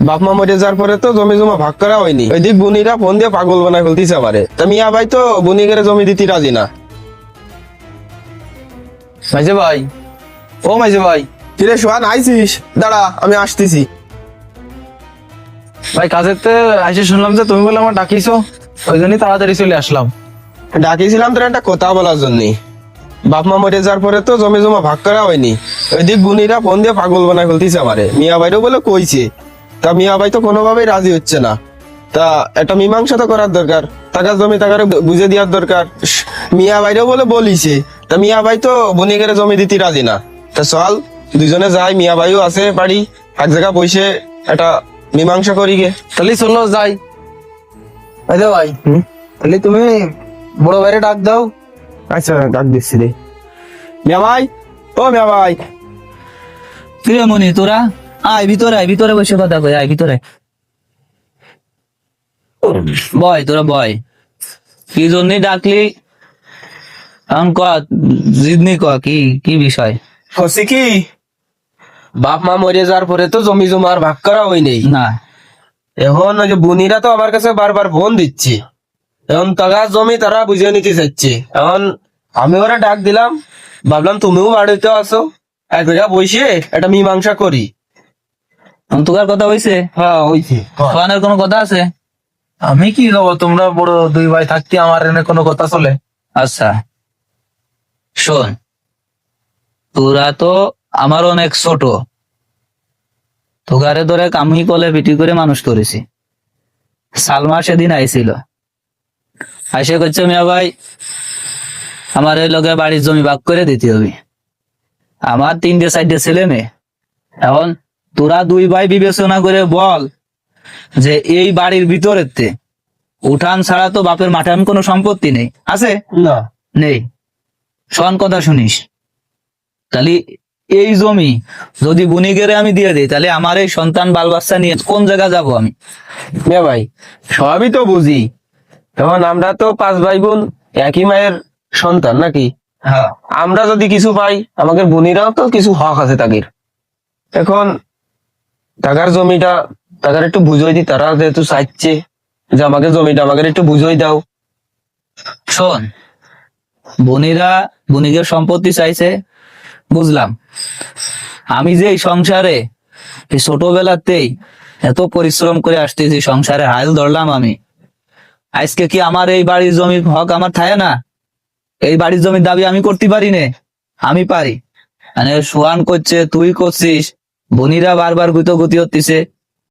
বাপ মা মরে যাওয়ার পরে তো জমি জমা ভাগ করা হয়নি, ওইদিক বুনিরা ফোন দিয়ে পাগল বানায় ফেলতেছে আমারে। তা মিয়া ভাই তো বুনিগের জমি দিতে রাজি না। মাঝে ভাই, ও মাঝে ভাই, কিরে সোহান আইছিস? দাঁড়া আমি আসতেছি। ভাই কাজেতে আইসে শুনলাম যে তুমি বলে আমার ডাকিছো, ওই জন্যই তাড়াতাড়ি চলে আসলাম। ডাকিছিলাম তোর একটা কথা বলার জন্য। বাপ মা মরে যাওয়ার পরে তো জমি জমা ভাগ করা হয়নি, ওইদিক বুনিরা ফোন দিয়ে পাগল বানায় ফেলতেছে আমারে। মিয়া ভাইরও বলে কইছে, তা মিয়া ভাই তো কোনোভাবেই রাজি হচ্ছে না। তা একটা মীমাংসা তো করার দরকার, টাকা জমি টাকার বুঝে দেওয়ার দরকার। মিয়া ভাইরও বলে বলিছে, তা মিয়া ভাই তো বনিগের জমি দিতে রাজি না। তা চল দুজনে যাই, মিয়া ভাইও আছে বাড়ি, এক জায়গা বসে একটা মীমাংসা করি গে। তাহলে চলো যাই। মাঝে ভাই, তাহলে তুমি বড় ভাইরে ডাক দাও। আচ্ছা ডাক দিচ্ছি রে। মিয়া ভাই, ও মিয়া ভাই। কিরে মনি তোরা আয় ভিতরে, আয় ভিতরে বসে কথা কই, আয় ভিতরে বয়, তোরা বয়। কি জন্য ডাকলি এখন ক, জিদনি ক, কি কি বিষয়? হচ্ছে কি, বাপ মা মরে যাওয়ার পরে তো জমি জমা আর ভাগ করা হয়নি। না এখন ওই যে বুনিরা তো আমার কাছে বারবার ফোন দিচ্ছে, এখন টাকা জমি তারা বুঝে নিতে চাচ্ছে। এখন আমি ওরা ডাক দিলাম, ভাবলাম তুমিও বাড়িতে আসো, এক জায়গা বসে একটা মীমাংসা করি। এখন তোকার কথা হইছে? হ্যাঁ হয়েছে। সোহানের কোনো কথা আছে? আমি কি যাবো, তোমরা বড় দুই ভাই থাকতে আমার এনে কোনো কথা চলে? আচ্ছা শোন, তোরা তো আমার অনেক ছোট, তোকারে ধরে কামি কলে পিটি করে মানুষ করেছি। সালমা সেদিন আইছিল, আইসে করছে মিয়া ভাই আমার এই লোকে বাড়ির জমি ভাগ করে দিতে হবে। আমার 3-4 ছেলে মেয়ে, এখন তোরা দুই ভাই বিবেচনা করে বল যে এই বাড়ির ভিতরেতে উঠান ছাড়া তো বাপের মাঠান কোনো সম্পত্তি নেই, আছে? না নেই। শোন কথা শুনিস, তাহলে এই জমি যদি বুনিগেরে আমি দিয়ে দিই, তাহলে আমার এই সন্তান বাল বাচ্চা নিয়ে কোন জায়গা যাব আমি? মিয়া ভাই সবই তো বুঝি, এখন আমরা তো 5 ভাই বোন, একই মায়ের সন্তান নাকি? হ্যাঁ আমরা যদি কিছু পাই, আমাদের বোনেরাও তো কিছু হক আছে তাদের। এখন টাকার জমিটা টাকার একটু বুঝাই দি, তারা যেহেতু চাইছে যে আমাকে জমিটা আমাকে একটু বুঝাই দাও। শোন, বনিরা বনিগের সম্পত্তি চাইছে, বুঝলাম। আমি যে এই সংসারে এই ছোটবেলাতেই এত পরিশ্রম করে আসতেছি, সংসারে হাল ধরলাম আমি, আজকে কি আমার এই বাড়ির জমির হক আমার থাকে না? এই বাড়ির জমির দাবি আমি করতে পারি না? আমি পারি। মানে সোহান করছে, তুই করছিস, বনিরা বারবার গুতগুতি হতেছে,